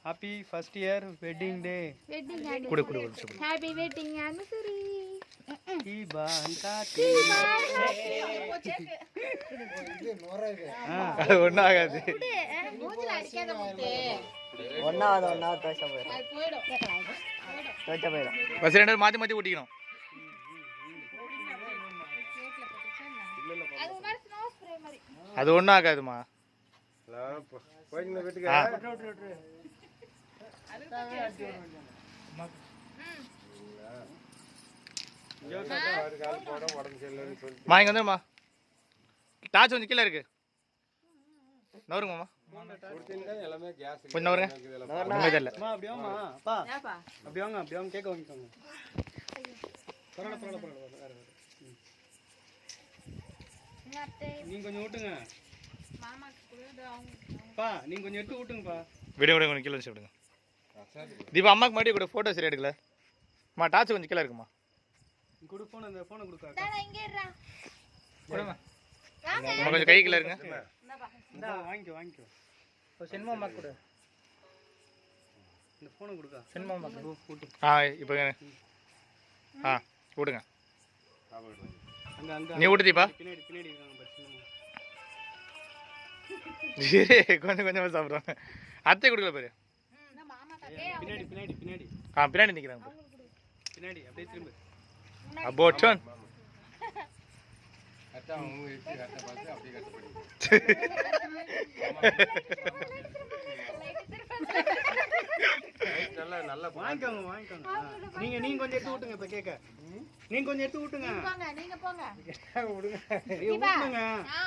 Happy first year wedding day. குடு குடு happy wedding anniversary. ஒன்னும் ஆகாது. பஸ் ரெண்டு மாத்தி மாத்தி ஊட்டிக்கணும். அது ஒன்றும் ஆகாதுமா. மா இங்க வந்துருமா. டார்ச் கொஞ்சம் கீழே இருக்கு. நவருங்கம்மா. கொஞ்சம் நவருங்க. தெரியல. அப்படி வாங்க கேட்க வாங்கிக்கோங்க. நீங்க கொஞ்சம் ஊட்டுங்க. நீங்க கொஞ்சம் எடுத்து ஊட்டுங்கப்பா. விடுங்க கொஞ்சம் கீழே வச்சு விடுங்க. தீபா அம்மாக்கு மறுபடியும் கூட ஃபோட்டோ சரி எடுக்கல. அம்மா டார்ச் கொஞ்சம் கீழே இருக்குமா. கொடு போன். அந்த போனை கொடுக்கா. கொஞ்சம் கை கீழே இருங்க. வாங்கிக்கோ. சினிமா அம்மா கொடு. இந்த போனை கொடுக்கா. சினிமா அம்மா கொடு. இப்போ விடுங்க. அங்க நீ விட்டு தீபா. பின்னாடி இருக்காங்க கொஞ்சம் கொஞ்சமாக சாப்பிட்றாங்க. அத்தை கொடுக்கல பேரு. பின்னாடி பின்னாடி நிற்கிறாங்க. பின்னாடி அப்படியே திரும்ப. அபோட்டன். வாங்கிக்கோங்க. நீங்க கொஞ்சம் எடுத்து விட்டுங்க. இப்ப கேட்க நீங்க கொஞ்சம் எடுத்து விட்டுங்க. நீங்க போங்க. விடுங்க.